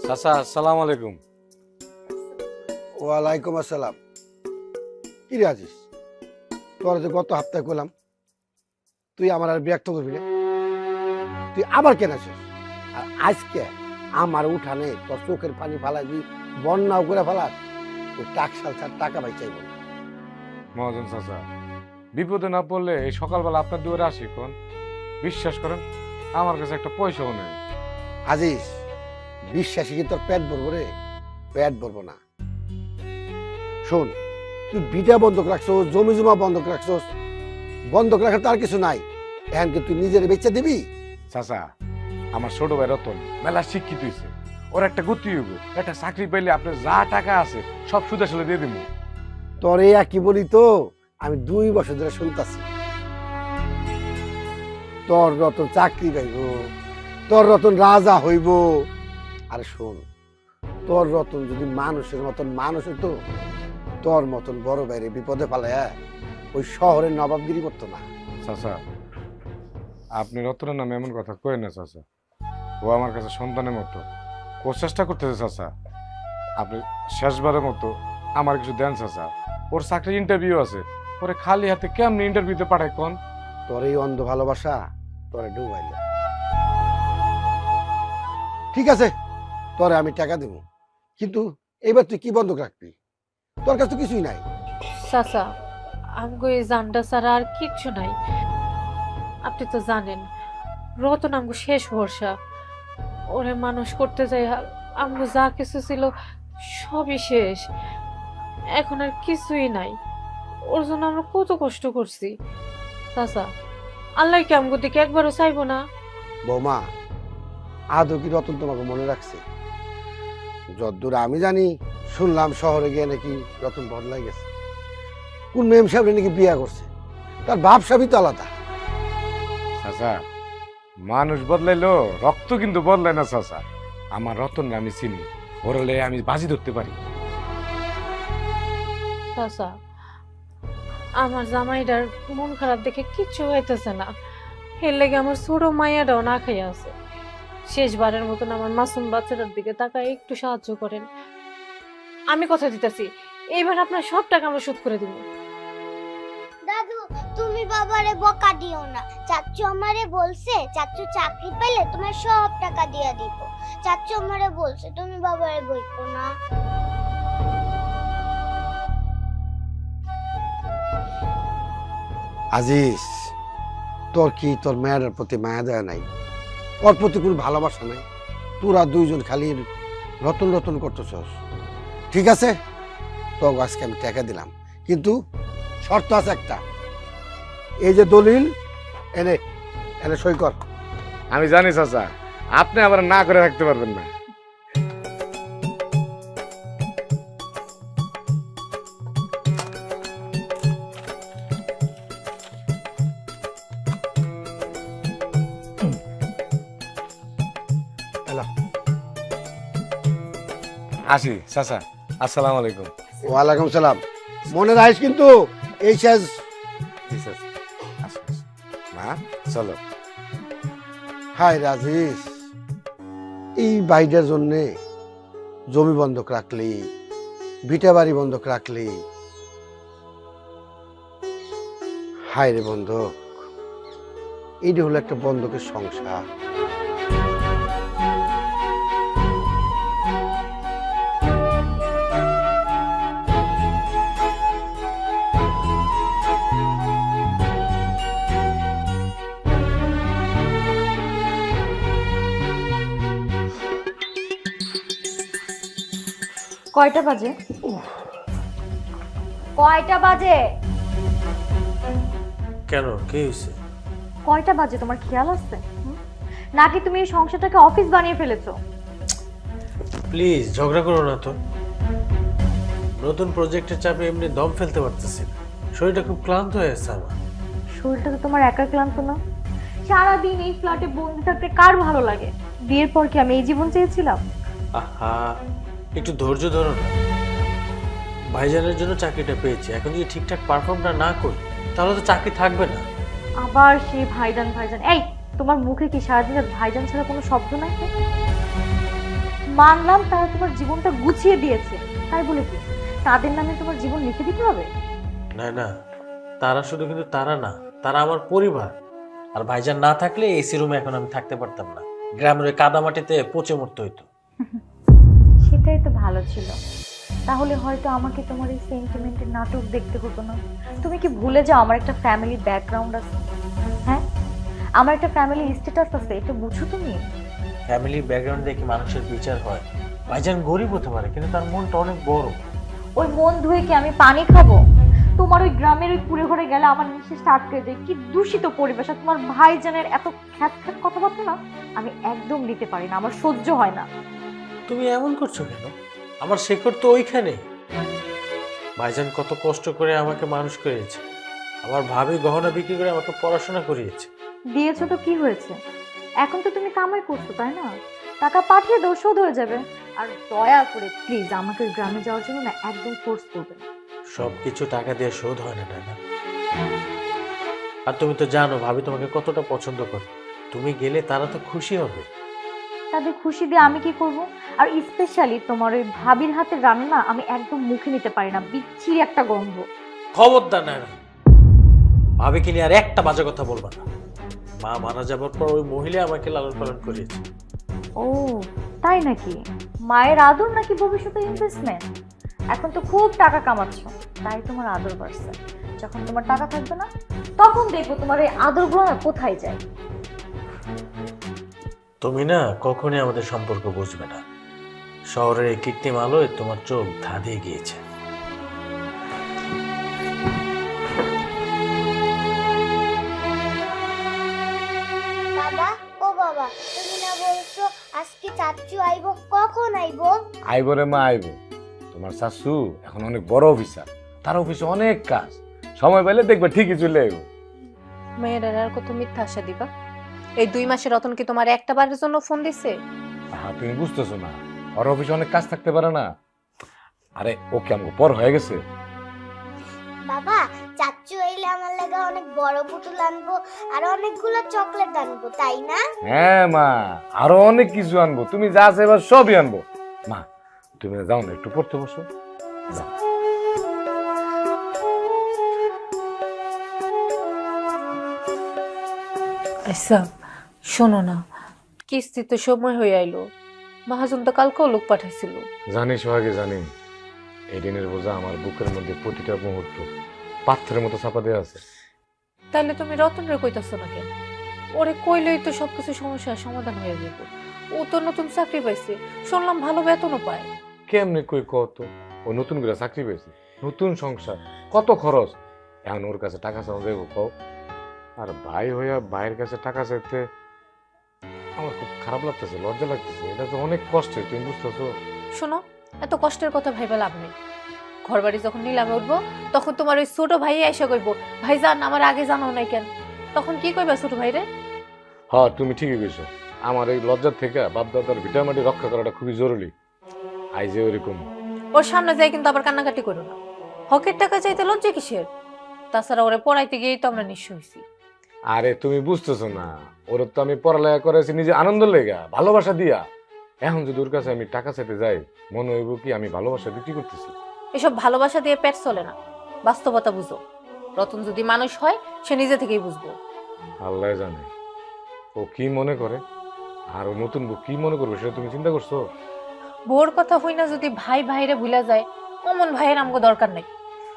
চাচা আসসালামু আলাইকুম। ওয়ালাইকুম আসসালাম। কি রে আজিস, তোর যে গত হপ্তাহে করলাম তুই আমার আর বিরক্ত করবি না, তুই আবার কেন আসিস? আর আজকে আমার উঠানে তোর চোখের পানি ফালাই তুই বন্যাও করে ফেলাস, ওই টাকশাল ছাড় টাকা পাই চাইব না। মহাজন চাচা, বিপদে না পড়লে এই সকালবেলা আপনার দুয়ারে আসি কোন? বিশ্বাস করেন আমার কাছে একটা পয়সাও নেই। আজিস, বিশ্বাসী কি তোর পেট ভরবো রে? পেট ভরবো না। শোন, তুই বিটা বন্ধক রাখছো, জমি জমা বন্ধক রাখছো, বন্ধক রাখার তার কিছু নাই, এখন কি তুই নিজের বেচা দিবি? চাচা, আমার ছোট ভাই রতন মেলা শিক্ষিত হয়েছে, ওর একটা গতি হইব, একটা চাকরি পাইলে আপনার যা টাকা আছে সব সুদে আসলে দিয়ে দিব। তোর এই কি বলি তো, আমি 2 বছর ধরে শুনতাছি তোর রতন চাকরি পাইব, তোর রতন রাজা হইব। আর শোন, তোর রতন যদি মানুষের মতন মানুষ হতো, তোর মতন বড় বাইরে বিপদে ফেলায় ওই শহরের নবাবগিরি করতো না। চাচা, আপনি রতনের নামে এমন কথা কই না চাচা, ও আমার কাছে সন্তানের মতো, ও চেষ্টা করতেছে চাচা। আপনি শেষবারের মতো আমার কিছু দেন চাচা, ওর চাকরির ইন্টারভিউ আছে, ওরে খালি হাতে কেমনি ইন্টারভিউতে পাঠায় কোন? তোর এই অন্ধ ভালোবাসা তোরে ডুবাইল। ঠিক আছে, তোরে আমি টাকা দেব, কিন্তু এবার তুই কি বন্ধক রাখবি? তোর কাছে তো কিছুই নাই। চাচা, আমগো এই জানটা ছাড়া আর কিচ্ছু নাই। আপনি তো জানেন রতন আমগো শেষ ভরসা। ওরে মানুষ করতে যাই আমগো যা কিছু ছিল সবই শেষ, এখন আর কিছুই নাই। ওর জন্য আমরা কত কষ্ট করছি। চাচা, আল্লাহ কি আমগো দিকে একবারও চাইবো না? বৌমা, আদৌ কি রতন তোমাকে মনে রাখছে? যতদূর আমি জানি, শুনলাম শহরে গিয়ে নাকি রতন বদলাই গেছে, কোন মেম সাহেব নাকি বিয়া করছে, তার বাপ সাহেবই তো আলাদা। চাচা, মানুষ বদলাইলো রক্ত কিন্তু বদলায় না চাচা। আমার রতন আমি চিনি, ওর হলে আমি বাজি ধরতে পারি। চাচা, আমার জামাইটার মন খারাপ দেখে কিচ্ছু হইতেছে না, এর লেগে আমার ছোট মাইয়াটাও না খাইয়া আছে। শেষবারের মতন আমার মাসুম বাচ্চাটার দিকে তাকায় একটু সাহায্য করেন। আমি কথা দিতেছি, এইবার আপনার সব টাকা আমরা শোধ করে দিব। দাদু, তুমি বাবারে বকা দিও না। চাচু আমারে বলছে চাচু চাকরি পেলে তোমার সব টাকা দিয়ে দিব। চাচু আমারে বলছে, তুমি বাবারে বইকো না। আজিজ, তোর কি তোর মেয়ের প্রতি মায়া দেয়া নাই? ওর প্রতি কোনো ভালোবাসা নাই? তোরা দুইজন খালি রতন রতন করতেছস। ঠিক আছে, তো আজকে আমি টাকা দিলাম, কিন্তু শর্ত আছে একটা। এই যে দলিল, এনে এনে সই কর। আমি জানি চাচা, আপনি আবার না করে রাখতে পারবেন না। এলো। আসি চাচা, আসসালামু আলাইকুম। ওয়ালাইকুম সালাম। মনে রাখিস কিন্তু এই শেষ। জি চাচা, আসো, আসো। মা চলো। হাই রাজিস, এই বাইটার জন্যে জমি বন্ধক রাখলি, ভিটা বাড়ি বন্ধক রাখলি। হায় রে বন্ধক, এইটা হলো একটা বন্ধকের সংসার। কয়টা বাজে? কয়টা বাজে? কেন, কি হয়েছে? কয়টা বাজে তোমার খেয়াল আছে? নাকি তুমি এই সংসারটাকে অফিস বানিয়ে ফেলেছো? প্লিজ ঝগড়া করো না তো। নতুন প্রজেক্টের চাপে এমনি দম ফেলতে পারতেছি না, শরীরটা খুব ক্লান্ত হয়ে আছে আমার। শরীরটা তো তোমার একা ক্লান্ত না। সারাদিন এই ফ্ল্যাটে বন্দি থাকতে কার ভালো লাগে? বিয়ের পর কি আমি এই জীবন চেয়েছিলাম? আহা, একটু ধৈর্য ধরো না। ভাইজানের জন্য চাকরিটা পেয়েছি, এখন যদি ঠিকঠাক পারফর্মটা না করি তাহলে তো চাকরি থাকবে না। আবার সেই ভাইজান ভাইজান। এই, তোমার মুখে কি সারাদিন ভাইজান ছাড়া কোনো শব্দ নাই? মানলাম তারা তোমার জীবনটা গুছিয়ে দিয়েছে, তাই বলে কি তাদের নামে তোমার জীবন লিখে দিতে হবে? না না, তারা শুধু কিন্তু তারা না, তারা আমার পরিবার। আর ভাইজান না থাকলে এসি রুমে এখন আমি থাকতে পারতাম না, গ্রামের ওই কাদামাটিতে পচে মরতে হইতো। সেটাই তো ভালো ছিল, তাহলে হয়তো আমাকে তোমার এই সেন্টিমেন্টের নাটক দেখতে হতো না। তুমি কি ভুলে যাও আমার একটা ফ্যামিলি ব্যাকগ্রাউন্ড আছে? হ্যাঁ, আমার একটা ফ্যামিলি স্ট্যাটাস আছে, এটা বুঝো তুমি? ফ্যামিলি ব্যাকগ্রাউন্ড দেখে মানুষের বিচার হয়। ভাইজান গরিব হতে পারে কিন্তু তার মনটা অনেক বড়। ওই মন ধুয়ে কি আমি পানি খাবো? তোমার ওই গ্রামের ওই কুড়ে ঘরে গেলে আমার নিঃশ্বাসটা আটকে যায়। কি দূষিত পরিবেশ, আর তোমার ভাইজানের এত খ্যাত খ্যাত কথাবার্তা না আমি একদম নিতে পারি না, আমার সহ্য হয় না। তুমি এমন করছো কেন? আমার শেকড় তো ওইখানে। ভাইজান কত কষ্ট করে আমাকে মানুষ করিয়েছে, আমার ভাবি গহনা বিক্রি করে আমাকে পড়াশোনা করিয়েছে। দিয়েছো তো কি হয়েছে? এখন তো তুমি কামাই করছো, তাই না? টাকা পাঠিয়ে দাও, শোধ হয়ে যাবে। আর দয়া করে প্লিজ আমাকে ওই গ্রামে যাওয়ার জন্য না একদম ফোর্স করবে না। সবকিছু টাকা দিয়ে শোধ হয় না, তাই না? আর তুমি তো জানো ভাবি তোমাকে কতটা পছন্দ করে, তুমি গেলে তারা তো খুশি হবে। তাদের খুশি দিয়ে আমি কি করব? আর স্পেশালি তোমার ওই ভাবির হাতের রান্না না আমি একদম মুখে নিতে পারি না, বিচ্ছিরি একটা গন্ধ। খবরদার না, ভাবিকে নিয়ে আর একটা বাজে কথা বলবা না। মা মারা যাবার পর ওই মহিলা আমাকে লালন পালন করিয়েছে। ও তাই নাকি? মায়ের আদর নাকি ভবিষ্যতে ইনভেস্টমেন্ট? এখন তো খুব টাকা কামাচ্ছ, তাই তোমার আদর বাড়ছে। যখন তোমার টাকা থাকবে না তখন দেখবো তোমার এই আদরগুলো না কোথায় যায়। তুমি না কখনই আমাদের সম্পর্ক বুঝবে না। শহরের এই কৃত্রিম আলোয় তোমার চোখ ধাঁধিয়ে গিয়েছে। বাবা, ও বাবা, তুমি না বলছো আজকে চাচু আইবো? কখন আইবো? আইবো রে মা, আইবো। তোমার শাশু এখন অনেক বড় অফিসার, তার অফিসে অনেক কাজ, সময় পেলে দেখবে ঠিকই চলে আইবো। মেয়েরা আর কত মিথ্যা আশা দিবা? এই 2 মাসে রতন কি তোমার একটা বারের জন্য ফোন দিছে? হ্যাঁ, তুমি বুঝতেছো না, ওর অফিসে অনেক কাজ থাকতে পারে না। আরে ওকে আমাকে পর হয়ে গেছে। বাবা, চাচু এলে আমার লাগা অনেক বড় পুতুল আনবো আর অনেকগুলো চকলেট আনবো, তাই না? হ্যাঁ মা, আরো অনেক কিছু আনবো, তুমি যা চাইবা সবই আনবো। মা তুমি যাও না, একটু পড়তে বসো, যাও। আচ্ছা শোনো না, কিস্তি তো সময় হয়ে আইলো, মহাজন তো কালকেও লোক পাঠাইছিল। জানি সোহাগে, জানি এই দিনের বোঝা আমার বুকের মধ্যে প্রতিটা মুহূর্ত পাথরের মতো চাপা দেওয়া আছে। তাহলে তুমি রতনরে কইতাছো না কেন? ওরে কইলেই তো সবকিছু সমস্যার সমাধান হয়ে যাবে। ও তো নতুন চাকরি পাইছে, শুনলাম ভালো বেতনও পায়। কেমনে কই কত, ও নতুন করে চাকরি পেয়েছে, নতুন সংসার, কত খরচ, এখন ওর কাছে টাকা চাও দেবো কও? আর ভাই হইয়া ভাইয়ের কাছে টাকা চাইতে আমার খুব খারাপ লাগতেছে, লজ্জা লাগতেছে। এটা তো অনেক কষ্টের, তুমি বুঝতেছো? শোনো, এত কষ্টের কথা ভাইবা লাভ নেই। ঘর বাড়ি যখন নিলামে উঠবো তখন তোমার ওই ছোট ভাই এসে কইবো, ভাইজান আমার আগে জানাও নাই কেন? তখন কি কইবা ছোট ভাইরে? হ্যাঁ তুমি ঠিকই কইছো, আমার এই লজ্জার থেকে বাপদাদার ভিটামাটি রক্ষা করাটা খুবই জরুরি। আই যে ওরকম ওর সামনে যাই কিন্তু আবার কান্নাকাটি করো না। হকের টাকা চাইতে লজ্জা কিসের? তাছাড়া ওরে পড়াইতে গিয়েই তো আমরা নিঃস্ব হইছি। আরে তুমি বুঝতেছো না, ওর তো আমি পড়ালেখা করেছি নিজে আনন্দ লেগা, ভালোবাসা দিয়া। এখন যদি ওর কাছে আমি টাকা চাইতে যাই, মনে হইব কি আমি ভালোবাসা বিক্রি করতেছি। এসব ভালোবাসা দিয়ে পেট চলে না, বাস্তবতা বুঝো। রতন যদি মানুষ হয় সে নিজে থেকেই বুঝবো। আল্লাহ জানে ও কি মনে করে, আর ও নতুন বউ কি মনে করবে সেটা তুমি চিন্তা করছো? বউর কথা হই না যদি ভাই ভাইরে ভুলা যায়, অমন ভাইয়ের আমগো দরকার নাই।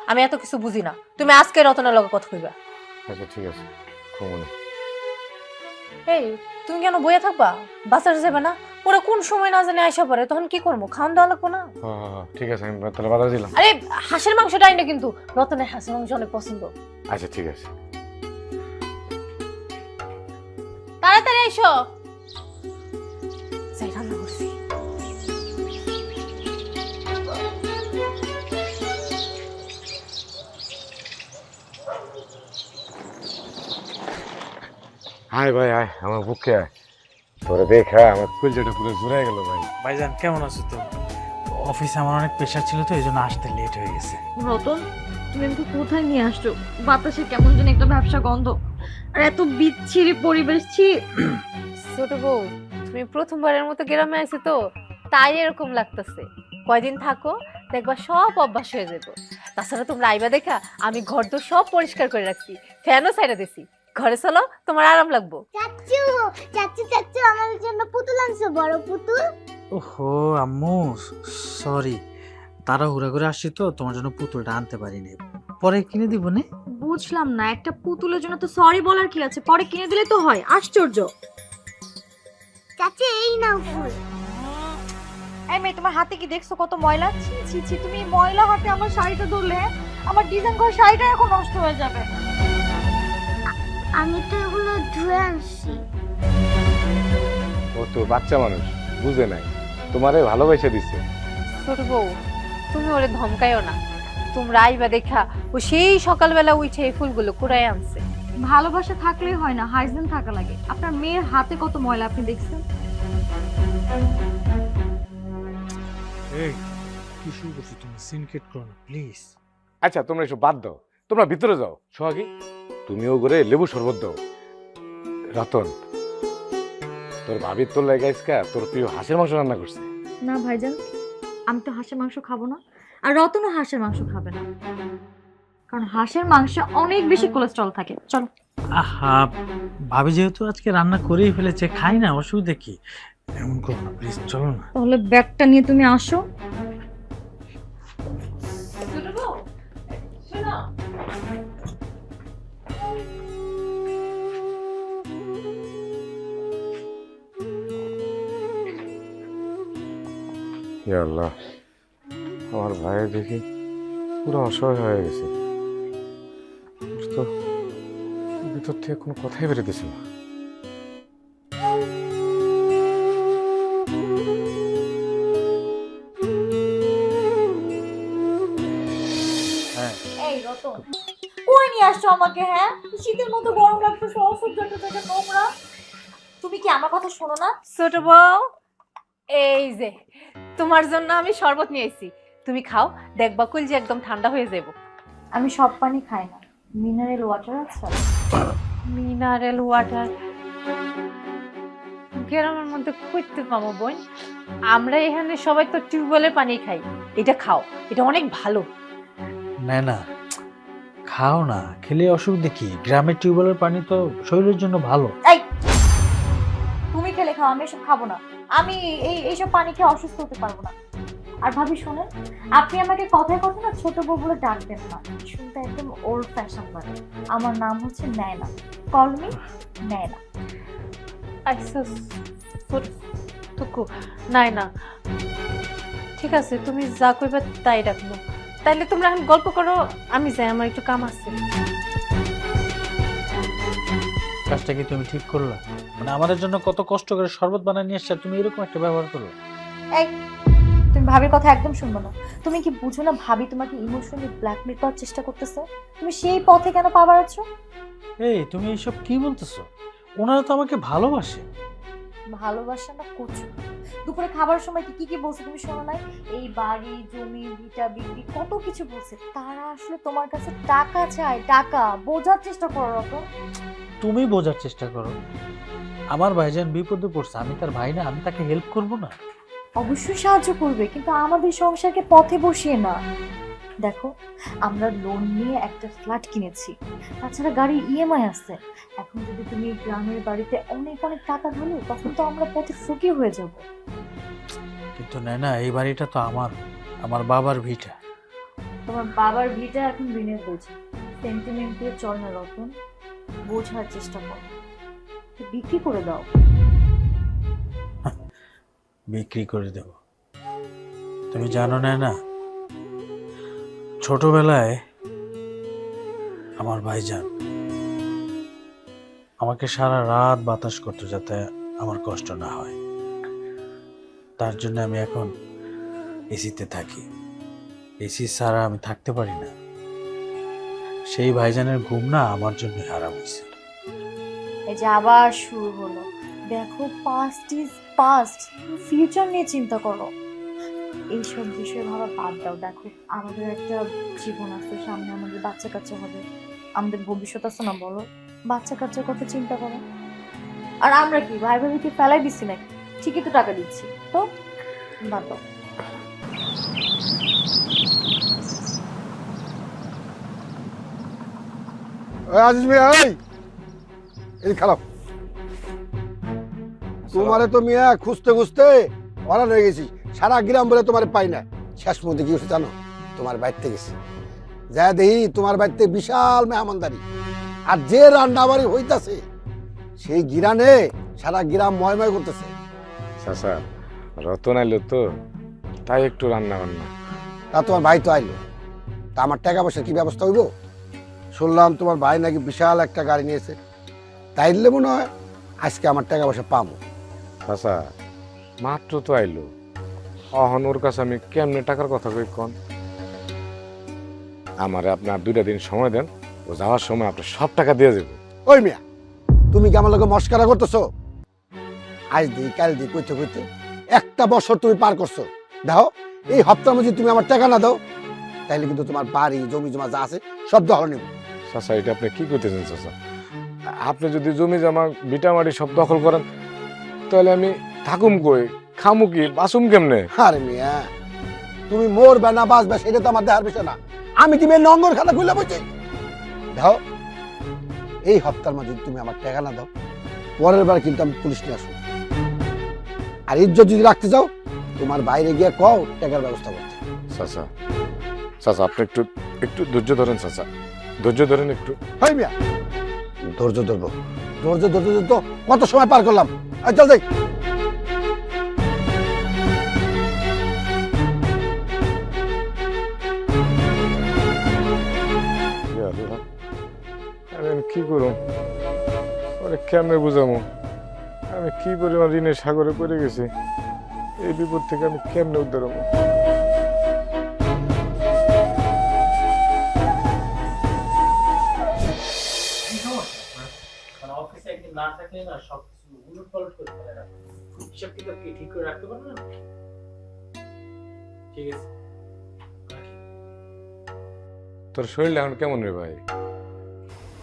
আমি এত কিছু বুঝি না, তুমি আজকে রতনের লগে কথা কইবা। আচ্ছা ঠিক আছে, ঘুমোনে। এই তুমি কেন বইয়া থাকবা? বাসার যাবে না? ওরা কোন সময় না জানে আইসা পড়ে, তখন কি করবো? খাওয়ান দেওয়া লাগবো না? হ্যাঁ ঠিক আছে, আমি তাহলে বাধা দিলাম। আরে হাঁসের মাংসটাই না কিন্তু, রতনের হাঁসের মাংস অনেক পছন্দ। আচ্ছা ঠিক আছে। তাড়াতাড়ি এসো, যাই রান্না করছি। হাই ভাই, আয় আমার বুকে আয়, তোরে দেখা আমার কলজাটা পুরো জুড়াই গেল ভাই। ভাইজান কেমন আছো? তো অফিসে আমার অনেক প্রেশার ছিল, তো এই জন্য আসতে লেট হয়ে গেছে। রতন, তুমি আমাকে কোথায় নিয়ে আসছো? বাতাসে কেমন যেন একটা ব্যবসা গন্ধ, আর এত বিচ্ছিরি পরিবেশ। ছি। ছোট বউ, তুমি প্রথমবারের মতো গ্রামে আইছো তো, তাই এরকম লাগতেছে। কয়দিন থাকো, দেখবা সব অভ্যাস হয়ে যাবে। তাছাড়া তোমরা আইবা দেখা আমি ঘর তো সব পরিষ্কার করে রাখছি, ফ্যানও ছাইড়া দিছি। ঘরে চলো, তোমার আরাম লাগবো। চাচু চাচু চাচু আমার জন্য পুতুল আনছো, বড় পুতুল। ওহো আম্মু, সরি, তাড়াহুড়া করে আসছি তো, তোমার জন্য পুতুলটা আনতে পারিনি, পরে কিনে দিব নে। বুঝলাম না, একটা পুতুলের জন্য তো সরি বলার কি আছে, পরে কিনে দিলে তো হয়। আশ্চর্য। চাচু এই নাও ফুল। এই মেয়ে, তোমার হাতে কি দেখছো কত ময়লা? ছি ছি ছি, তুমি এই ময়লা হাতে আমার শাড়িটা ধরলে, আমার ডিজাইন করা শাড়িটা এখন নষ্ট হয়ে যাবে। আমি তো এগুলো ধুয়ে আনছি। ও তো বাচ্চা মানুষ, বুঝে নাই, তোমারে ভালোবাসা দিছে। ছোট বউ, তুমি ওরে ধমকাইও না। তোমরা আইবা দেখা ও সেই সকালবেলা উঠে এই ফুলগুলো কুড়াই আনছে। ভালোবাসা থাকলেই হয় না, হাইজিন থাকা লাগে। আপনার মেয়ের হাতে কত ময়লা আপনি দেখছেন? এই কি শুরু করছো তুমি? সিনকেট করো না প্লিজ। আচ্ছা তোমরা এসব বাদ দাও, তোমরা ভিতরে যাও। সোহাগী, তুমিও করে লেবু শরবত দাও। রতন, তোর ভাবির তোর লাগাইসকা তোর প্রিয় হাঁসের মাংস রান্না করছে। না ভাইজান, আমি তো হাঁসের মাংস খাবো না, আর রতনও হাঁসের মাংস খাবে না, কারণ হাঁসের মাংসে অনেক বেশি কোলেস্ট্রল থাকে। চলো। আহা, ভাবি যেহেতু আজকে রান্না করেই ফেলেছে, খাই না, অসুবিধা কি? এমন করো না প্লিজ, চলো না। তাহলে ব্যাগটা নিয়ে তুমি আসো। ছোট বউ, শোনো। হে আল্লাহ, আমার ভাইয়ের দেখি পুরো অসহায় হয়ে গেছে। ওর তো ভিতর থেকে কোনো কথাই বেরোতেছে না। এই রতন, কই নিয়ে আসছো আমাকে? হ্যাঁ, শীতের মতো গরম লাগতেছে, অসহ্য একটা নোংরা। তুমি কি আমার কথা শোনো না? ছোট বউ, এই যে তোমার জন্য আমি শরবত নিয়ে এসেছি, তুমি খাও, দেখবা কুল যে একদম ঠান্ডা হয়ে যাব। আমি সব পানি খাই না, মিনারেল ওয়াটার আছে। মিনারেল ওয়াটার গ্রামের মধ্যে কইতে পাবো বোন? আমরা এখানে সবাই তো টিউবওয়েলের পানি খাই, এটা খাও, এটা অনেক ভালো। না না, খাও না, খেলে অসুবিধা কি? গ্রামের টিউবওয়েলের পানি তো শরীরের জন্য ভালো। এই, তুমি খেলে খাও, আমি এসব খাবো না। আমি এইসব পানি খেয়ে অসুস্থ হতে পারবো না। আর ভাবি শোনেন, আপনি আমাকে কথায় কথা না ছোট বউ বলে ডাকবেন না, শুনতে একদম ওল্ড ফ্যাশন লাগে। আমার নাম হচ্ছে নায়না, কল মি নায়না। আচ্ছা টুকু, নাই না, ঠিক আছে, তুমি যা কইবা তাই রাখবো। তাইলে তোমরা এখন গল্প করো, আমি যাই, আমার একটু কাম আছে। কাজটা কি তুমি ঠিক করলা? মানে আমাদের জন্য কত কষ্ট করে শরবত বানায় নিয়ে আসছে, তুমি এরকম একটা ব্যবহার করো? এই, তুমি ভাবির কথা একদম শুনবো না। তুমি কি বুঝো না ভাবি তোমাকে ইমোশনালি ব্ল্যাকমেল করার চেষ্টা করতেছে? তুমি সেই পথে কেন পা বাড়াচ্ছ? এই তুমি এইসব কি বলতেছো? ওনারা তো আমাকে ভালোবাসে। ভালোবাসা না করছো? দুপুরে খাবার সময় কি কি বলছে তুমি শোনো নাই? এই বাড়ি জমি ভিটা বিক্রি কত কিছু বলছে। তারা আসলে তোমার কাছে টাকা চায়, টাকা। বোঝার চেষ্টা করো রতন। তুমি বোঝার চেষ্টা করো। আমার ভাইজান বিপদে পড়ছে, আমি তার ভাই না? আমি তাকে হেল্প করব না? অবশ্যই সাহায্য করবে, কিন্তু আমাদের সংসারকে পথে বসিয়ে না। দেখো, আমরা লোন নিয়ে একটা ফ্ল্যাট কিনেছি, তাছাড়া গাড়ির ইএমআই আছে। এখন যদি তুমি গ্রামের বাড়িতে অনেক অনেক টাকা ঢালো, তখন তো আমরা পথে ফকির হয়ে যাব। কিন্তু না, এই বাড়িটা তো আমার বাবার ভিটা। তোমার বাবার ভিটা এখন ঋণের বোঝা। সেন্টিমেন্ট দিয়ে চল না রতন, বোঝার চেষ্টা করো। বিক্রি করে দাও। বিক্রি করে দেব? তুমি জানো না, ছোটবেলায় আমার ভাইজান আমাকে সারা রাত বাতাস করতো যাতে আমার কষ্ট না হয়। তার জন্য আমি এখন এসিতে থাকি। এসি ছাড়া আমি থাকতে পারি না। সেই ভাইজানের ঘুম না আমার জন্য হারাম হয়েছে। এই যে আবার শুরু হলো। দেখো, পাস্ট ইজ পাস্ট, ফিউচার নিয়ে চিন্তা করো। এইসব বিষয়ে ভাবা বাদ দাও। দেখো, আমাদের একটা জীবন আছে সামনে, আমাদের বাচ্চা কাচ্চা হবে, আমাদের ভবিষ্যৎ আছে না? বলো, বাচ্চা কাচ্চার কথা চিন্তা করো। আর আমরা কি ভাই ভাবিকে ফেলাই দিচ্ছি নাকি? ঠিকই তো টাকা দিচ্ছি। তো বাদ দাও। আজিজ মিয়া এই খারাপ তোমারে তো মিয়া খুঁজতে খুঁজতে অরান হয়ে গেছি, সারা গ্রাম বলে তোমার পাই না। শেষ মধ্যে কি হচ্ছে জানো? তোমার বাড়িতে গেছি, যা দেখি তোমার বাড়িতে বিশাল মেহমানদারি, আর যে রান্না বাড়ি হইতাছে সেই গিরানে সারা গ্রাম ময়ময় করতেছে। চাচা রতন আইলো তো, তাই একটু রান্না বান্না। তা তোমার ভাই তো আইলো, তা আমার টাকা পয়সার কি ব্যবস্থা হইব? শুনলাম তোমার ভাই নাকি বিশাল একটা গাড়ি নিয়েছে, তাইলে মনে হয় আজকে আমার টাকা পয়সা পাবো। চাচা মাত্র তো আইলো, অহন ওর কাছে আমি কেমনে টাকার কথা কই কোন? আমারে আপনার 2টা দিন সময় দেন, ও যাওয়ার সময় আপনি সব টাকা দিয়ে দেবো। ওই মিয়া, তুমি কি আমার লোকে মস্কারা করতেছো? আজ দিই কাল দিই কইতে কইতে একটা বছর তুমি পার করছো। দেখো এই হপ্তার মধ্যে তুমি আমার টাকা না দাও, তাইলে কিন্তু তোমার বাড়ি জমি জমা যা আছে সব দখল নেব। চাচা এটা আপনি কি করতেছেন চাচা? আপনি যদি জমি জমা ভিটামাটি সব দখল করেন, তাহলে আমি থাকুম কই, খামু কি, বাসুম কেমনে? আরে মিয়া, তুমি মরবে না বাঁচবে সেটা তো আমার দেখার বিষয় না। আমি কি মেয়ে নঙ্গর খানা খুলে বসি? দেখো এই হপ্তার মধ্যে তুমি আমার টাকা না দাও, পরের বার কিন্তু আমি পুলিশ নিয়ে আসবো। আর ইজ্জত যদি রাখতে চাও, তোমার বাইরে গিয়ে কও টাকার ব্যবস্থা করতে। চাচা চাচা আপনি একটু একটু ধৈর্য ধরেন চাচা, ধৈর্য ধরেন একটু। হয় মিয়া, ধৈর্য ধরবো, ধৈর্য ধরতে ধরতে কত সময় পার করলাম। আর চল যাই। আমি কি করব, ওরে কেমনে বুঝামো? আমি কি পরিমাণ ঋণের সাগরে পড়ে গেছি, এই বিপদ থেকে আমি কেমনে উদ্ধার হবো? অফিসে একদিন না থাকলে না সবকিছু উলট পালট করে ফেলে রাখে। হিসাব কিতাব কি ঠিক করে রাখতে পারবে না? ঠিক আছে, রাখি। তোর শরীরটা এখন কেমন রে ভাই?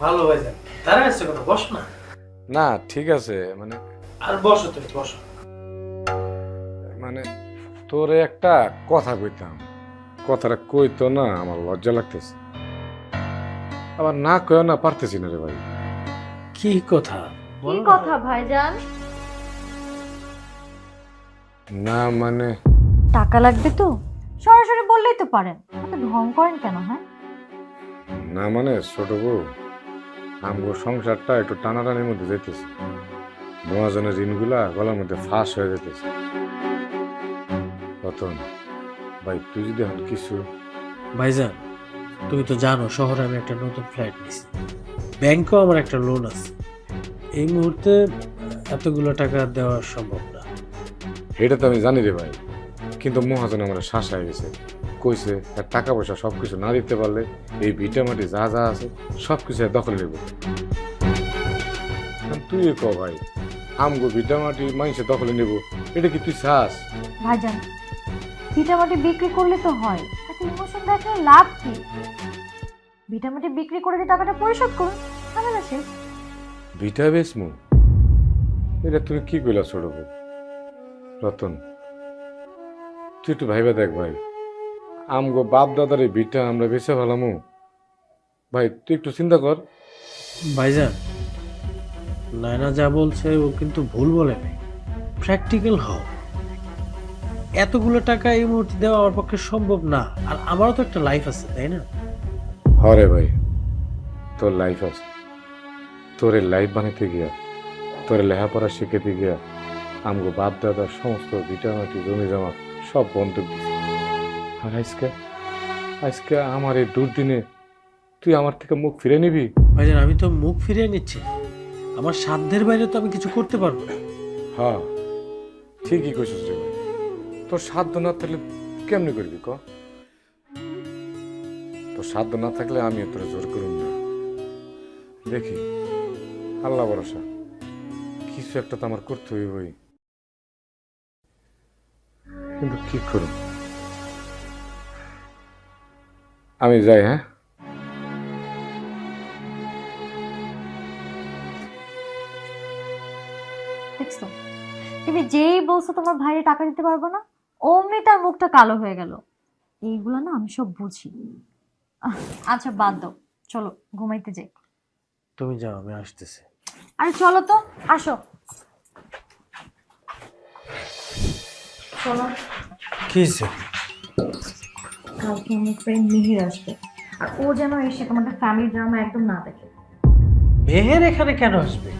ভালো হয়ে যাবে, তারা এসে কথা বস না। না ঠিক আছে, মানে আর বসো, তুমি বসো। মানে তোরে একটা কথা কইতাম, কথাটা কইতো না আমার লজ্জা লাগতেছে, আবার না কইও না পারতেছি না রে ভাই। কি কথা কি কথা ভাইজান? না মানে টাকা লাগবে তো সরাসরি বললেই তো পারেন, এত ঢং করেন কেন? হ্যাঁ না মানে ছোট বউ, আমগো সংসারটা একটু টানাটানির মধ্যে যেতেছে, মহাজনের ঋণগুলা গলার মধ্যে ফাঁস হয়ে যেতেছে। রতন ভাই, তুই যদি এখন কিছু ভাইজান, তুমি তো জানো শহরে আমি একটা নতুন ফ্ল্যাট নিছি, ব্যাংকেও আমার একটা লোন আছে। এই মুহূর্তে এতগুলো টাকা দেওয়া সম্ভব না। এটা তো আমি জানি রে ভাই, কিন্তু মহাজন আমার শ্বাস হয়ে গেছে, কইছে তার টাকা পয়সা সবকিছু না দিতে পারলে এই ভিটামাটি যা যা আছে সবকিছু দখল নেব। তুই ক ভাই, আমগো ভিটামাটি মানুষে দখলে নেব, এটা কি তুই চাস? ভাইজান, ভিটামাটি বিক্রি করলে তো হয়, এত ইমোশন দেখে লাভ কি? ভিটামাটি বিক্রি করে যে টাকাটা পরিশোধ করুন, ঝামেলা শেষ। ভিটা বেসমু? এটা তুমি কি কইলা ছোট বউ? রতন তুই একটু ভাইবা দেখ ভাই, আমগো বাপ দাদার এই ভিটা আমরা বেঁচে ফেলামু ভাই, তুই একটু চিন্তা কর। ভাইজান, নায়না যা বলছে ও কিন্তু ভুল বলে নাই, প্র্যাকটিক্যাল হও। এতগুলো টাকা এই মুহূর্তে দেওয়া আমার পক্ষে সম্ভব না, আর আমারও তো একটা লাইফ আছে, তাই না? হরে ভাই, তোর লাইফ আছে, তোর লাইফ বানাইতে গিয়া, তোর লেখাপড়া শিখাতে গিয়া আমগো বাপ দাদার সমস্ত ভিটামাটি জমি জমা সব বন্ধক দিছে। আর আজকে আজকে আমার এই দুর্দিনে তুই আমার থেকে মুখ ফিরে নিবি? ভাইজান, আমি তো মুখ ফিরিয়ে নিচ্ছি না। আমার সাধ্যের বাইরে তো আমি কিছু করতে পারবো না। হ্যাঁ ঠিকই কইছিস রে ভাই, তোর সাধ্য না থাকলে কেমনি করবি ক? তোর সাধ্য না থাকলে আমি তোর জোর করুন না, দেখি আল্লাহ ভরসা, কিছু একটা তো আমার করতে হইবই, কিন্তু কি করুন? আমি যাই। হ্যাঁ দেখছো, তুমি যেই বলছো তোমার ভাইয়ের টাকা দিতে পারবো না, অমনি তার মুখটা কালো হয়ে গেল। এইগুলো না আমি সব বুঝি। আচ্ছা বাদ দাও, চলো ঘুমাইতে যাই। তুমি যাও, আমি আসতেছি। আরে চলো তো, আসো। চলো। কি হয়েছে? কালকে আমার ফ্রেন্ড মিহির আসবে, আর ও যেন এসে তোমাদের ফ্যামিলি ড্রামা একদম না দেখে। মেহের এখানে কেন আসবে?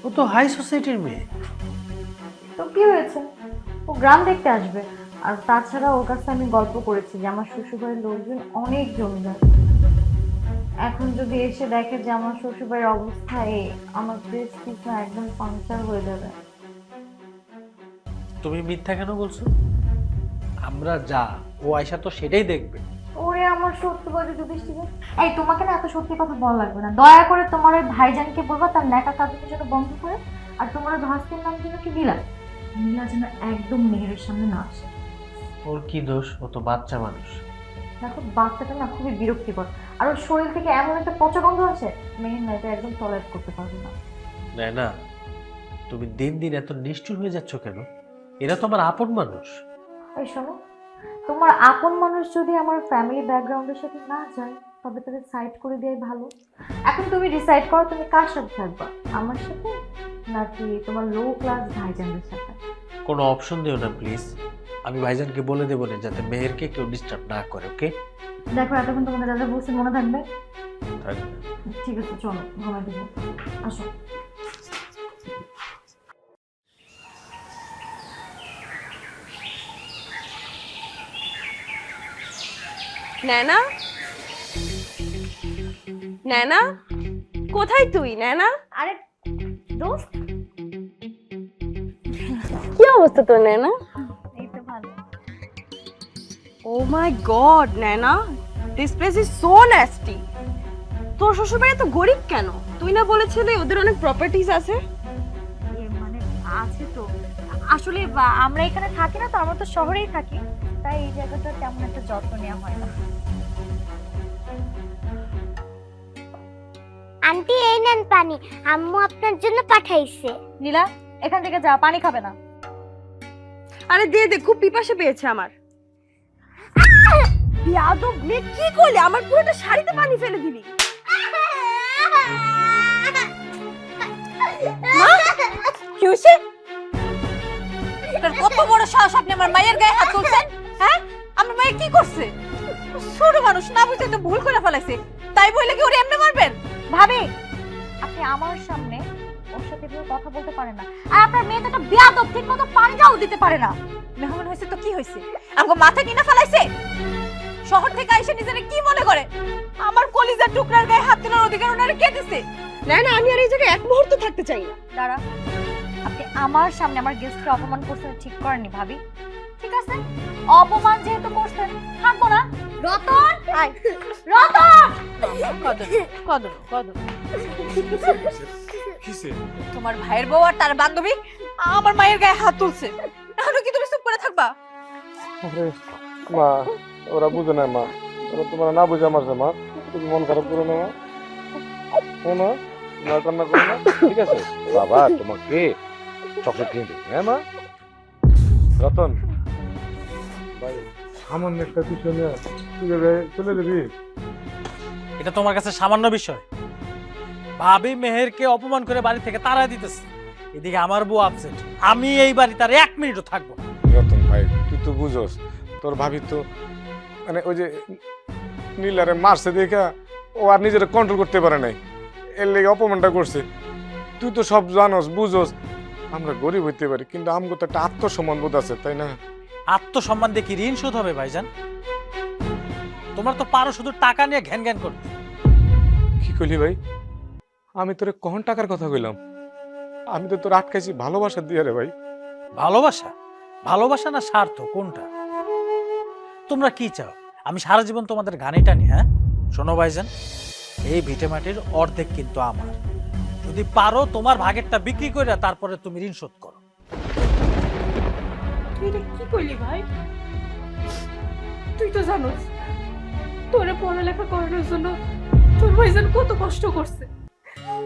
ও তো হাই সোসাইটির মেয়ে। তো কি হয়েছে, ও গ্রাম দেখতে আসবে। আর তাছাড়া ওর কাছে আমি গল্প করেছি যে আমার শ্বশুরবাড়ির লোকজন অনেক জমিদার। এখন যদি এসে দেখে যে আমার শ্বশুরবাড়ির অবস্থা এই, আমার প্রেস্টিজ না একদম পাংচার হয়ে যাবে। তুমি মিথ্যা কেন বলছো? আমরা যা ও আয়সা তো সেটাই দেখবে। ওরে আমার সত্যি বলে যুধিষ্ঠির, এই তোমাকে না এত সত্যি কথা বলা লাগবে না। দয়া করে তোমার ওই ভাইজানকে বলবা তার ন্যাকা কাজের জন্য বন্ধ করে। আর তোমার ওই ভাস্তির নাম যেন কি নীলা, নীলা যেন একদম মেহেরের সামনে না আসে। ওর কি দোষ? ও তো বাচ্চা মানুষ। দেখো বাচ্চাটা না খুবই বিরক্তিকর, আর ওর শরীর থেকে এমন একটা পচা গন্ধ আছে, মেহের না এটা একদম টলারেট করতে পারবে না। না, তুমি দিন দিন এত নিষ্ঠুর হয়ে যাচ্ছ কেন? এরা তো আমার আপন মানুষ। এই শোনো, তোমার আপন মানুষ যদি আমার ফ্যামিলি ব্যাকগ্রাউন্ডের সাথে না যায় তবে তাদের সাইড করে দেওয়াই ভালো। এখন তুমি ডিসাইড করো তুমি কার সাথে থাকবা, আমার সাথে নাকি তোমার লো ক্লাস ভাইজানদের সাথে। কোনো অপশন দিও না প্লিজ। আমি ভাইজানকে বলে দেবো না যাতে মেহেরকে কেউ ডিস্টার্ব না করে, ওকে? দেখো এতক্ষণ তোমাদের যা যা বলছি মনে থাকবে। থাকবে। ঠিক আছে চলো ঘুমাইতে যাও, আসো। নैना, नैना, কোথায় তুই নैना? আরে দোস্ত, কি অবস্থা তোর নैना? এই তো ভালো। Oh my god Naina, this place is so nasty. তোর শ্বশুরবাড়ি তো গরিব কেন? তুই না বলেছিলি ওদের অনেক প্রপার্টিজ আছে? মানে আছে তো, আসলে আমরা এখানে থাকি না তো, আমরা তো শহরেই থাকি, তাই এই জায়গাটা তেমন একটা যত্ন নেওয়া হয় না। আন্টি এই নেন পানি, আম্মু আপনার জন্য পাঠাইছে। নীলা এখান থেকে যা, পানি খাবে না। আরে দে দে, খুব পিপাসা পেয়েছে আমার। বিয়াদব মেয়ে, কি করলি? আমার পুরোটা শাড়িতে পানি ফেলে দিলি। মা, কি হয়েছে? আপনার কত বড় সাহস, আপনি আমার মায়ের গায়ে হাত তুলছেন? হ্যাঁ, আমার মায়ের কি করছে? ছোট মানুষ না বুঝে তো ভুল করে ফেলাইছে, তাই বলে কি ওরে এমনি মারবেন? ভাবি আপনি আমার সামনে ওর সাথে এভাবে কথা বলতে পারেন না। আর আপনার মেয়ে তো একটা বিয়াদব, ঠিক মতো পানিটাও দিতে পারে না। মেহমান হয়েছে তো কি হয়েছে? আমাকে মাথা কিনা ফেলাইছে। শহর থেকে আইসে নিজেরে কি মনে করে? আমার কলিজার টুকরার গায়ে হাত তোলার অধিকার ওনারে কে দিছে? নैना, আমি আর এই জায়গায় এক মুহূর্ত থাকতে চাই না। দাঁড়া, আপনি আমার সামনে আমার গেস্টকে অপমান করছেন, ঠিক করেননি ভাবি। ঠিক আছে, অপমান যেহেতু করছেন থাকবো না। রতন, আয় রতন। কদর কদর কদর। কিসে? তোমার ভাইয়ের বউ আর তার বান্ধবী আমার মায়ের গায়ে হাত তুলছে, এখন কি তুমি চুপ করে থাকবা? মা, ওরা বুঝে না মা, ওরা তোমার না বুঝে মারছে মা। তুমি মন খারাপ করো না মা, শোনো না, কান্না করো না, ঠিক আছে? বাবা তোমাকে চকলেট কিনে দিই, হ্যাঁ মা? রতন ভাই, সামান্য একটা বিষয় নিয়ে তুই চলে যাবি? এটা তোমার কাছে সামান্য বিষয়? ভাবি মেহেরকে অপমান করে বাড়ি থেকে তাড়া দিতেছে, এদিকে আমার বউ আপসেট। আমি এই বাড়ি তার 1 মিনিটও থাকবো না। রতন ভাই, তুই তো বুঝোস তোর ভাবি তো মানে ওই যে নীলারে মারছে দেখা ও আর নিজের কন্ট্রোল করতে পারে নাই, এর লেগে অপমানটা করছে। তুই তো সব জানোস বুঝোস, আমরা গরিব হইতে পারি কিন্তু আমগো তো একটা আত্মসম্মান বোধ আছে, তাই না? আত্মসম্মান দিয়ে কি ঋণ শোধ হবে ভাইজান? তোমার তো পারো শুধু টাকা নিয়ে ঘ্যান ঘ্যান করতে। কি কইলি ভাই? আমি তোরে কখন টাকার কথা কইলাম? আমি তো তোর আটকাইছি ভালোবাসা দিয়ে রে ভাই। ভালোবাসা? ভালোবাসা না স্বার্থ, কোনটা? তোমরা কি চাও আমি সারা জীবন তোমাদের ঘানি টানি? হ্যাঁ শোনো ভাইজান, এই ভিটে মাটির অর্ধেক কিন্তু আমার। যদি পারো তোমার ভাগেরটা বিক্রি করে তারপরে তুমি ঋণ শোধ করো। তুই এটা কি কইলি ভাই? তুই তো জানোস তোরে পড়ালেখা করানোর জন্য তোর ভাইজান কত কষ্ট করছে,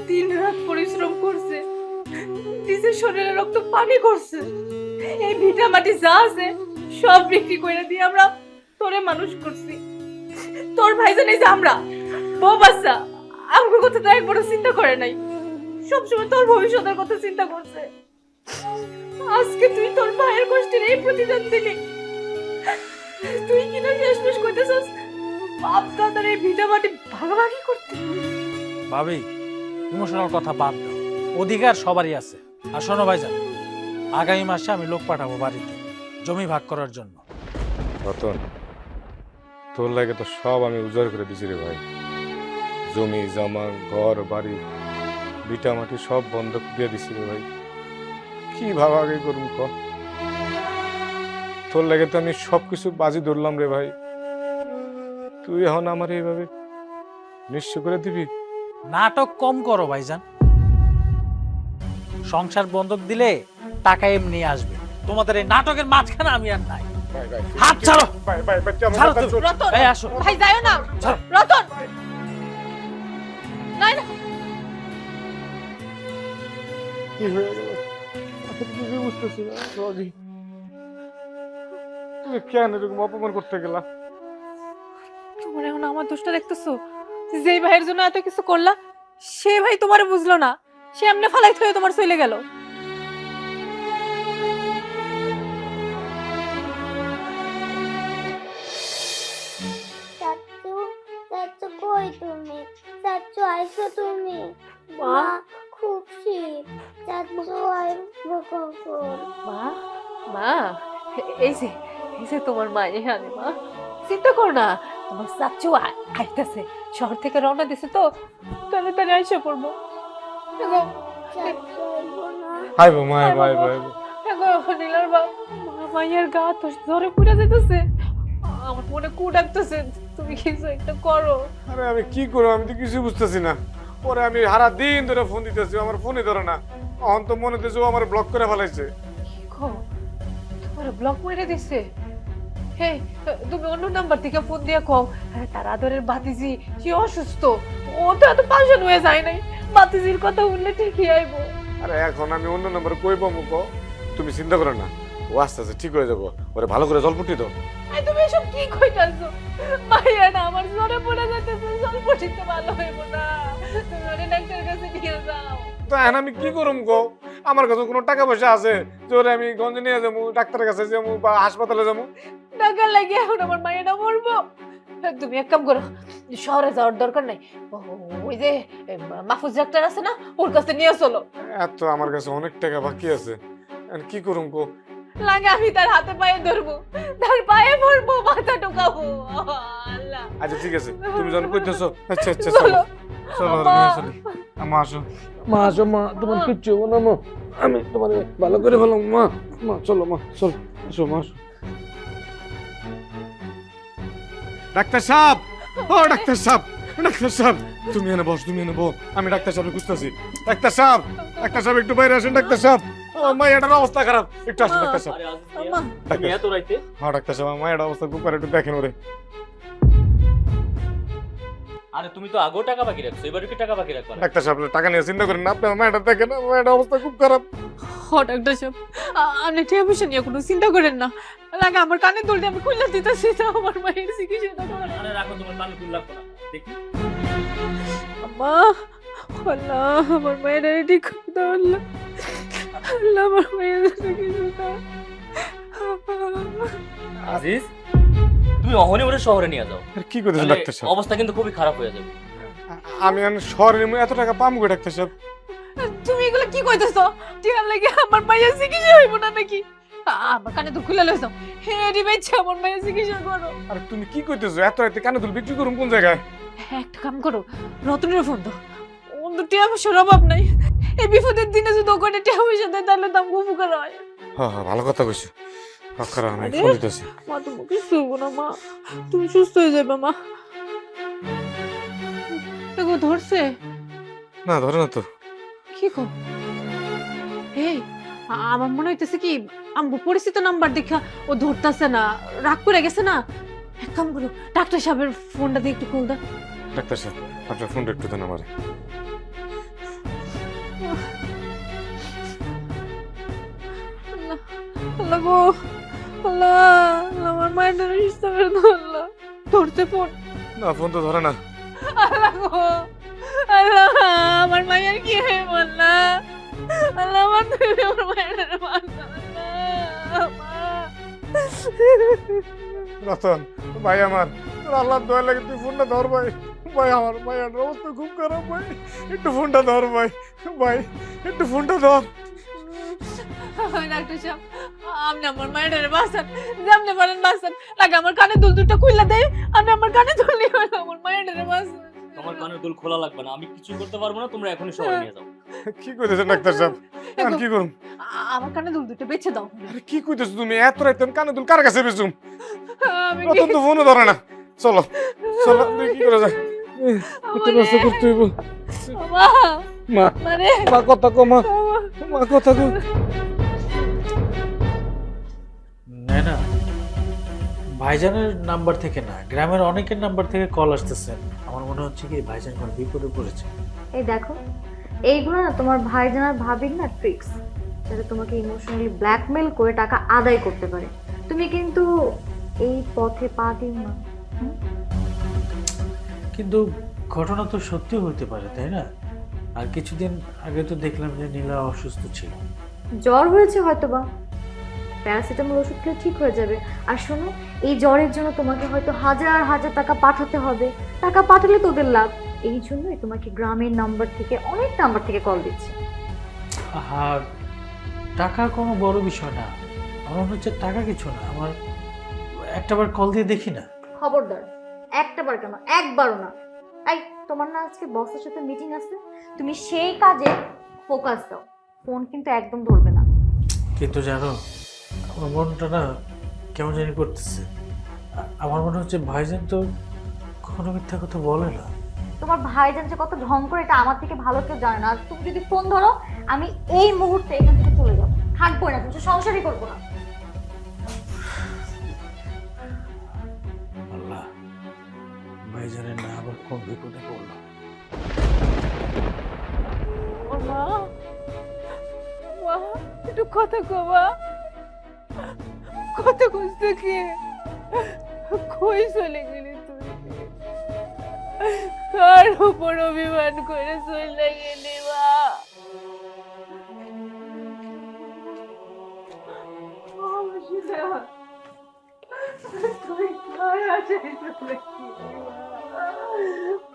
দিন রাত পরিশ্রম করছে, নিজের শরীরে রক্ত পানি করছে। এই ভিটা মাটি যা আছে সব বিক্রি করে দিয়ে আমরা তোরে মানুষ করছি। তোর ভাইজান এই যে আমরা বউ বাচ্চা আমার কথা তো একবারও চিন্তা করে নাই, সবসময় তোর ভবিষ্যতের কথা চিন্তা করছে। আজকে তুই তোর ভাইয়ের কষ্টের এই প্রতিদান দিলি। তুই কিনা শেষমেশ করতেছিস বাপ দাদার এই ভিটা মাটি ভাগাভাগি করতে। ভাবি ইমোশনাল কথা বাদ দাও, অধিকার সবারই আছে। আর শোনো ভাইজান, আগামী মাসে আমি লোক পাঠাবো বাড়িতে জমি ভাগ করার জন্য। রতন, তোর লাগে তো সব আমি উজাড় করে দিছি রে ভাই। জমি জমা ঘর বাড়ি বিটা মাটি সব বন্ধক দিয়ে দিছি রে ভাই। কি ভাগাভাগি করুম ক? তোর লাগে তো আমি সবকিছু বাজি ধরলাম রে ভাই। তুই এখন আমার এইভাবে নিঃস্ব করে দিবি? নাটক কম করো ভাইজান। সংসার বন্ধক দিলে টাকা এমনি আসবে। তোমাদের এই নাটকের মাঝখানে আমি আর নাই। হাত ছাড়ো। ছাড়ো তুমি। রতন, এই আসো। ভাই যাও না। ছাড়ো। রতন, না না, কি হয়ে গেল কিছু বুঝতেছি না। সরি, তুমি কেন এরকম অপমান করতে গেলা? তোমার এখন আমার দোষটা দেখতেছো? যেই ভাইয়ের জন্য এত কিছু করলা সেই ভাই তোমার বুঝলো না, সে এমনি ফালাই থয়ে তোমার চলে গেল। চাচু, চাচু কই তুমি? চাচু আইছো তুমি? মা, মা খুব শীত, চাচু আইবো কখন? মা, মা, এই যে তোমার মা এখানে। মা, চিন্তা করো না, তোমার চাচু আইতাছে, শহর থেকে রওনা দিছে তো, তাহলে তাহলে আইসা পড়বো। এগো, চাচু আইবো না? আইবো মা, আইবো আইবো আইবো। এগো নীলার বাপ, মাইয়ার গা তো জ্বরে পুড়ে যেতেছে, আমার মনে কু ডাকতেছে, তুমি কিছু একটা করো। আরে আমি কি করবো, আমি তো কিছু বুঝতেছি না। পরে আমি সারা দিন ধরে ফোন দিতেছি, আমার ফোনই ধরে না। এখন তো মনে হচ্ছে ও আমার ব্লক করে ফেলাইছে। কি গো, তোমার ব্লক মেরে দিছে? হে, তুমি অন্য নাম্বার থেকে ফোন দিয়ে কও, তার আদরের বাতিজি সে অসুস্থ, ও তো এত পাশন হয়ে যায় নাই, বাতিজির কথা উঠলে ঠিকই আইবো। আরে এখন আমি অন্য নম্বরে কই পাবো ক? তুমি চিন্তা করো না, ও আস্তে আস্তে ঠিক হয়ে যাবো। ওরে ভালো করে জল ফুটি দাও। এই তুমি এসব কি কইতাছো? মাইয়া না আমার জ্বরে পড়ে যাইতেছে, জল পড়িতে ভালো হইব না, তুমি ওরে ডাক্তারের কাছে নিয়ে যাও। তো এখন আমি কি করুম গো? আমার কাছে কোনো টাকা পয়সা আছে যে ওরে আমি গঞ্জে নিয়ে যাবো, ডাক্তারের কাছে যাবো বা হাসপাতালে যাবো? টাকা লাগে এখন আমার মায়েরা মরবো? তুমি এক কাম করো, শহরে যাওয়ার দরকার নাই, ওই যে মাহফুজ ডাক্তার আছে না, ওর কাছে নিয়ে চলো। এত আমার কাছে অনেক টাকা বাকি আছে, এখন কি করুম গো? লাগে আমি তার হাতে পায়ে ধরবো, তার পায়ে পড়বো, মাথা ঢোকাবো। আল্লাহ, আচ্ছা ঠিক আছে, তুমি যখন কইতেছো, আচ্ছা আচ্ছা চলো। চলো ওরে নিয়ে চলি। মা আসো, মা আসো, মা তোমার কিচ্ছু হবো না। মা আমি তোমার ভালো করে ভালো। মা মা চলো, মা চলো, আসো মা আসো। ডাক্তার সাহেব, ও ডাক্তার সাহেব, ডাক্তার সাহেব, তুমি এনে বস, তুমি এনে বস, আমি ডাক্তার সাহেব খুঁজতেছি। ডাক্তার সাহেব, ডাক্তার সাহেব একটু বাইরে আসেন। ডাক্তার সাহেব, ও মায়ের অবস্থা খারাপ, একটু আসুন ডাক্তার সাহেব। হ্যাঁ ডাক্তার সাহেব, মায়ের অবস্থা খুব খারাপ, একটু দেখেন ওরে। আরে তুমি তো আগেও টাকা বাকি রাখছো, এবারে কি টাকা বাকি রাখবা না? ডাক্তার সাহেব টাকা নিয়ে চিন্তা করেন না, আপনার মায়ের দেখেন, মায়ের অবস্থা খুব খারাপ। হ ডাক্তার সাহেব, আপনি টিয়া পয়সা নিয়ে কোনো চিন্তা করেন না, লাগে আমার কানে দুলতে আমি খুলে দিতেছি, তো আমার মায়ের চিকিৎসা করেন। আরে রাখো, তোমার কানে দুল লাগবে না, দেখি। আম্মা, আল্লাহ আমার মায়ের ঠিক করে দাও, আল্লাহ, আল্লাহ আমার মায়ের চিকিৎসা। আজিজ, তুমি অহনি ওরে শহরে নিয়ে যাও, আর কি করতেছেন তাহলে ডাক্তার সাহেব? অবস্থা কিন্তু খুবই খারাপ হয়ে যাবে। আমি শহরে এত টাকা পাবো গো ডাক্তার সাহেব? তুমি এগুলো কি কইতেছো? টিয়ার লাগে আমার মায়ের চিকিৎসা হইব না নাকি? আমার কানে দুল খুলে লইছো, হে রে বেচ্ছা আমার মায়ের চিকিৎসা করো। আর তুমি কি কইতেছো? এত রাতে কানে দুল বিক্রি করুম কোন জায়গায়? একটা কাম করো, রতনের ফোন দাও, ওর তো টিয়া পয়সার অভাব নাই, এই বিপদের দিনে যদি ওখানে টিয়া পয়সা দেয় তাহলে দাম খুব উপকার হয়। হ্যাঁ হ্যাঁ, ভালো কথা কইছো। কাকরা আমি আরে, ফোন দিতেছি। মা তুমি কিছু হইব না, মা তুমি সুস্থ হয়ে যাবে। মা দেখো ধরছে না, ধরে না তো। কি গো? এই আমার মনে হইতেছে কি আমগো পরিচিত নাম্বার দেখা ও ধরতাছে না, রাগ করে গেছে না। এক কাম করো, ডাক্তার সাহেবের ফোনটা দিয়ে একটু কল দাও। ডাক্তার সাহেব আপনার ফোনটা একটু দেন আমারে। আল্লাহ, আল্লাহ গো, আল্লাহ আমার মায়ের সুস্থ করে দাও আল্লাহ। ধরতে ফোন। না ফোন তো ধরে না। আল্লাহ গো, আল্লাহ আমার মায়ের কি হয়ে বললা? আল্লাহ আমার তুমি আমার মায়ের বাঁচাও আল্লাহ। মা। রতন ভাই আমার, তোর আল্লাহ দয়া লাগে তুই ফোনটা ধর ভাই। ভাই আমার মায়ের অবস্থা খুব খারাপ ভাই, একটু ফোনটা ধর ভাই। ভাই একটু ফোনটা ধর। ডাক্তার সাহেব আপনি আমার মায়ের বাঁচান, যেমনি পারেন বাঁচান। লাগে আমার কানে দুল দুটো খুললা দেয়, আমি আমার কানে দুল নিয়ে আমার মায়ের বাঁচান। তোমার কানের দুল খোলা লাগবে না, আমি কিছু করতে পারবো না, তোমরা এখনই শহরে নিয়ে যাও। কি কইতেছেন ডাক্তার সাহেব? আমি কি করুম? আমার কানে দুল দুটো বেঁচে দাও। আরে কি কইতেছ তুমি? এত রাইতে আমি কানে দুল কার কাছে বেচুম? আমি কি রতন তো ফোনও ধরে না। চলো চলো দেখি কি করা যায়। কত কষ্ট করতে হইব। মা মা মানে মা কথা কো মা, মা কথা কো। না ভাইজানের নাম্বার থেকে না, গ্রামের অনেকের নাম্বার থেকে কল আসতেছে। আমার মনে হচ্ছে কি ভাইজান কোনো বিপদে পড়েছে। এই দেখো, এইগুলো না তোমার ভাইজান আর ভাবির না ট্রিক্স, যাতে তোমাকে ইমোশনালি ব্ল্যাকমেল করে টাকা আদায় করতে পারে। তুমি কিন্তু এই পথে পা দিও না। কিন্তু ঘটনা তো সত্যি হতে পারে, তাই না? আর কিছুদিন আগে তো দেখলাম যে নীলা অসুস্থ ছিল। জ্বর হয়েছে হয়তোবা, প্যারাসিটামল ওষুধ খেলে ঠিক হয়ে যাবে। আর শোনো, এই জ্বরের জন্য তোমাকে হয়তো হাজার হাজার টাকা পাঠাতে হবে। টাকা পাঠালে তোদের লাভ। এই জন্যই তোমাকে গ্রামের নাম্বার থেকে, অনেক নাম্বার থেকে কল দিচ্ছে। আর টাকা কোনো বড় বিষয় না, আমার মনে হচ্ছে টাকা কিছু না। আমার একটাবার কল দিয়ে দেখি না। খবরদার, একটাবার কেন, একবারও না। এই তোমার না আজকে বসের সাথে মিটিং আছে, তুমি সেই কাজে ফোকাস দাও। ফোন কিন্তু একদম ধরবে না। কিন্তু জানো, আমার মনটা না কেমন জানি করতেছে। আমার মনে হচ্ছে ভাইজান তো কখনো মিথ্যা কথা বলে না। তোমার ভাইজান যে কত ঢং করে এটা আমার থেকে ভালো কেউ জানে না। আর তুমি যদি ফোন ধরো, আমি এই মুহূর্তে এখান থেকে চলে যাবো, থাকবো না, তুমি সংসারই করবো না। আল্লাহ, ভাইজানের না আবার কোন বিপদে পড়লাম। মা মা একটু কথা কবা, কথা খুঁজতে কি কই চলে গেলি তুই? কার উপর অভিমান করে চলে গেলি মা? তুই কার আশায় চলে গেলি মা?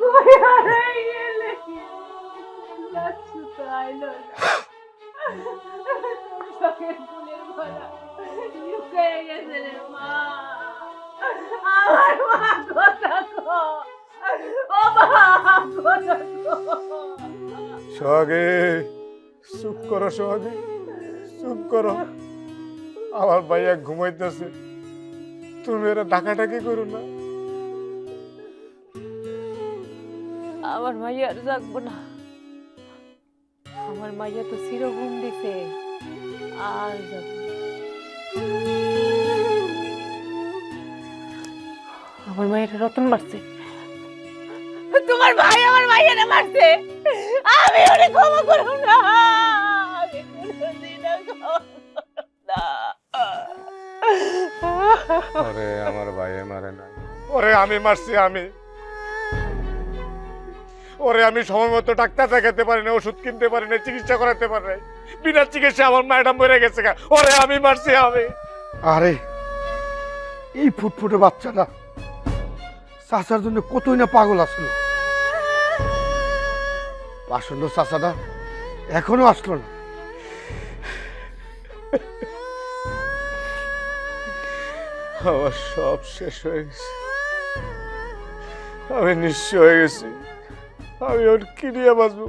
কই হারাই গেলি? যাচ্ছ তো আইলো না। চোখের ফুলের ভরা লুকিয়ে গেছে রে মা। আমার মা কথা কো, ও মা কথা কো। সোহাগে চুপ করো, সোহাগে চুপ করো। আমার ভাইয়া ঘুমাইতেছে, তুমি এরা ডাকাডাকি করো না। আমার মাইয়া আর জাগবো না। আমার মাইয়া তো চির ঘুম দিছে, আর জাগবো না। আমার মায়ের রতন মারছে, তোমার ভাই আমার মাইয়ারে মারছে। আমি ওরে ক্ষমা করব না, আমি কোনোদিনও ক্ষমা করব না। ওরে আমার ভাইয়ে মারে না, ওরে আমি মারছি। ওরে আমি সময় মতো ডাক্তার দেখাতে পারি না, ওষুধ কিনতে পারি না, চিকিৎসা করাতে পারি না। বিনা চিকিৎসা আমার মায়েরা মরে গেছে। ওরে আমি মারছি। আরে এই ফুটফুটে বাচ্চাটা চাচার জন্য কতই না পাগল আসলো। আসন্ন চাচাটা এখনো আসলো না। আমার সব শেষ হয়ে গেছে, আমি নিঃস্ব হয়ে গেছি। আমি ওর কি নিয়ে বাঁচবো,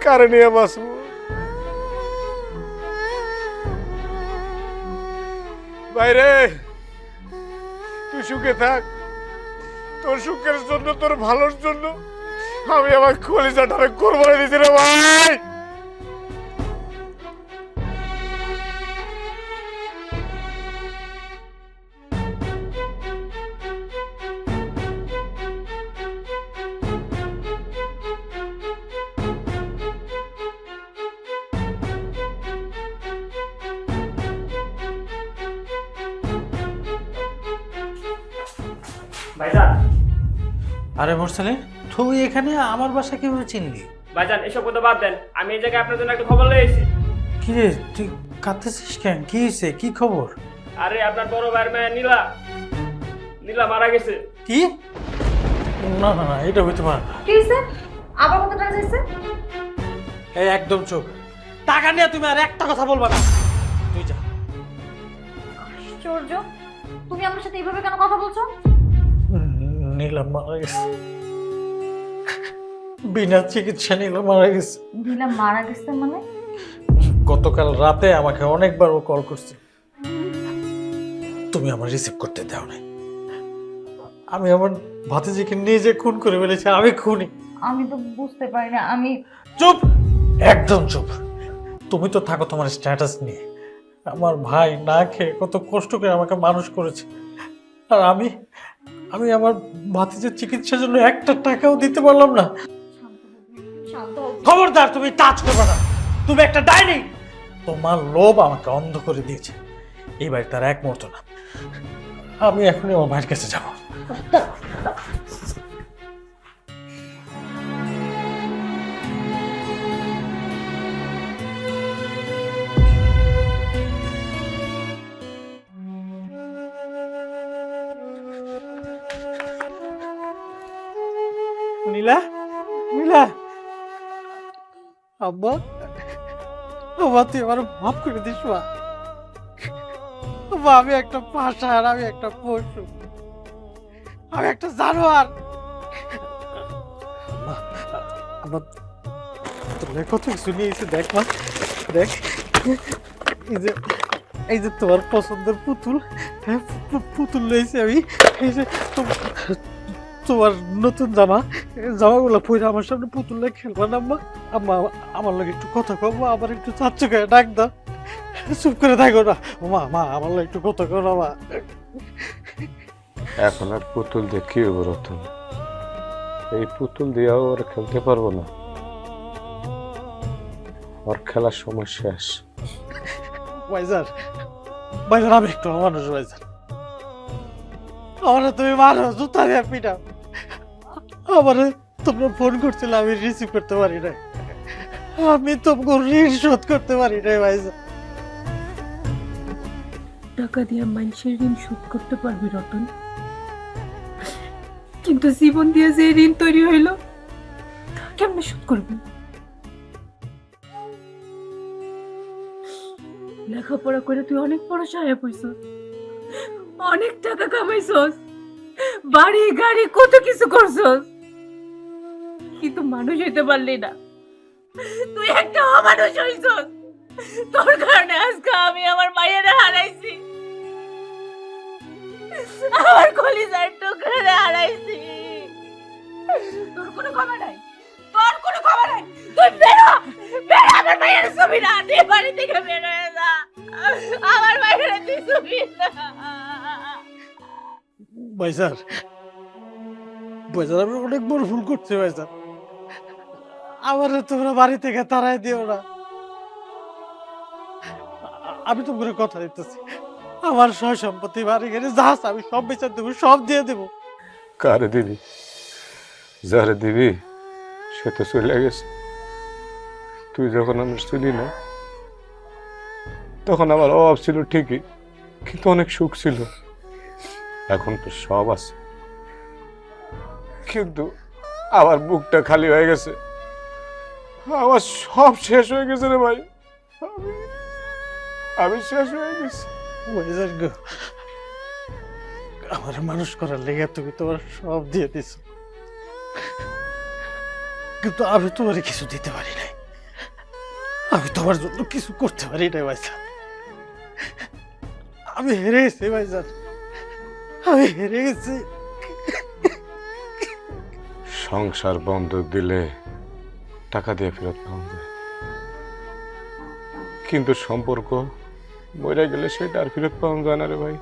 কারে নিয়ে বাঁচবো? বাইরে তুই সুখে থাক, তোর সুখের জন্য, তোর ভালোর জন্য আমি আমার কলিজাটারে কোরবানি দিছি রে ভাই। ভাইজান আরে মোরসালে, তুই এখানে আমার বাসা কিভাবে চিনলি? ভাইজান এসব কথা বাদ দেন, আমি এই জায়গায় আপনার জন্য একটা খবর লয়ে এসেছি। কি রে, তুই কাঁদতেছিস কেন? কি হয়েছে? কি খবর? আরে আপনার বড় ভাইয়ের মেয়ে নীলা, নীলা মারা গেছে। কি? না না না, এটা হইতে পারে না। কি হইছে? আবার কত টাকা চাইছে? এই একদম চুপ। টাকা নিয়ে তুমি আর একটা কথা বলবা না। তুই যা। আশ্চর্য, তুমি আমার সাথে এইভাবে কেন কথা বলছো? নীলম মারা গেছে, বিনা চিকিৎসা নীলম মারা গেছে। নীলা মারা গেছে মানে? গতকাল রাতে আমাকে অনেকবার ও কল করছে, তুমি আমার রিসিভ করতে দাও নাই। আমি আমার ভাতিজিকে নিজে খুন করে ফেলেছি, আমি খুনি। আমি তো বুঝতে পারি না। আমি চুপ, একদম চুপ। তুমি তো থাকো তোমার স্ট্যাটাস নিয়ে। আমার ভাই না খেয়ে কত কষ্ট করে আমাকে মানুষ করেছে, আর আমি আমার ভাতিজের চিকিৎসার জন্য একটা টাকাও দিতে পারলাম না। শান্ত হও। খবরদার, তুমি টাচ করবে না। তুমি একটা ডাইনি। তোমার লোভ আমাকে অন্ধ করে দিয়েছে। এই বাড়ি তার এক মুহূর্ত না। আমি এখনই আমার ভাইয়ের কাছে যাব। নীলা, নীলা, আব্বা, আব্বা তুই আমার মাফ করে দিস মা। আব্বা, আমি একটা পাষাণ, আমি একটা পশু, আমি একটা জানোয়ার। আব্বা, আব্বা, তোর কত কিছু নিয়ে এসে দেখ মা, দেখ। এই যে তোমার পছন্দের পুতুল, হ্যাঁ পুতুল লইছি আমি। এই যে তোমার নতুন জামাগুলো পরে আমার সামনে পুতুল লাগে খেলবা না আম্মা। আম্মা, আমার লাগে একটু কথা কও মা, আবার একটু চাচ্চু করে ডাক দাও। চুপ করে থাকো না মা, মা আমার লাগে একটু কথা কও না মা। এখন আর পুতুল দিয়ে কি হবো রতন? এই পুতুল দিয়েও ওরা খেলতে পারবো না, ওর খেলার সময় শেষ। ভাইজান, ভাইজান আমি একটু মানুষ ভাইজান, আমার তুমি মারো, জুতা দিয়ে পিটাও। আমার তোমরা ফোন করছিলে, আমি রিসিভ করতে পারি না। আমি তোমাকে ঋণ শোধ করতে পারি না ভাইজান। টাকা দিয়ে মানুষের ঋণ শোধ করতে পারবি রতন, কিন্তু জীবন দিয়ে যে ঋণ তৈরি হইল তা কেমনে শোধ করবি? লেখাপড়া করে তুই অনেক বড় সাহেব হইছস, অনেক টাকা কামাইছস, বাড়ি গাড়ি কত কিছু করছস, কিন্তু মানুষ হইতে পারলি না। তুই একটা অমানুষ হইছস। তোর কারণে আজকে আমি আমার মায়ের হারাইছি, আমার কলিজার টুকরা হারাইছি। তোর কোনো ক্ষমা নাই, তোর কোনো ক্ষমা নাই। তুই বেরো, বেরো, আমার মায়ের ছবি না দিয়ে বাড়ি থেকে বের হয়ে যা। আমার মায়ের তুই ছবি না। ভাইজান, ভাইজান আমি অনেক বড় ভুল করছি ভাইজান। আমার তোমরা বাড়ি থেকে তাড়াই দিও না। আমি তোমাকে কথা দিতেছি, আমার সয় সম্পত্তি বাড়ি গেলে যা আছে আমি সব বিচার দেবো, সব দিয়ে দেবো। কারে দিবি? যারে দিবি সে তো চলে গেছে। তুই যখন আমি ছিলি না তখন আমার অভাব ছিল ঠিকই, কিন্তু অনেক সুখ ছিল। এখন তো সব আছে, কিন্তু আমার বুকটা খালি হয়ে গেছে। আমার সব শেষ হয়ে গেছে রে ভাই, আমি শেষ হয়ে গেছি। ভাইজান গো, আমার মানুষ করার লেগে তুমি তোমার সব দিয়ে দিছ, কিন্তু আমি তোমার কিছু দিতে পারি নাই। আমি তোমার জন্য কিছু করতে পারি নাই ভাইজান। আমি হেরে গেছি ভাইজান, আমি হেরে গেছি। সংসার বন্ধক দিলে টাকা দিয়ে ফেরত পাওয়া যায়, কিন্তু সম্পর্ক মরে গেলে সেটা আর ফেরত পাওয়া যায় না রে ভাই।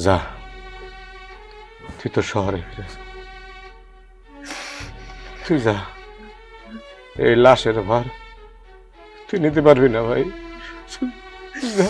যা, তুই তো শহরে ফিরে যা। তুই যা, এই লাশের ভার তুই নিতে পারবি না ভাই। যা।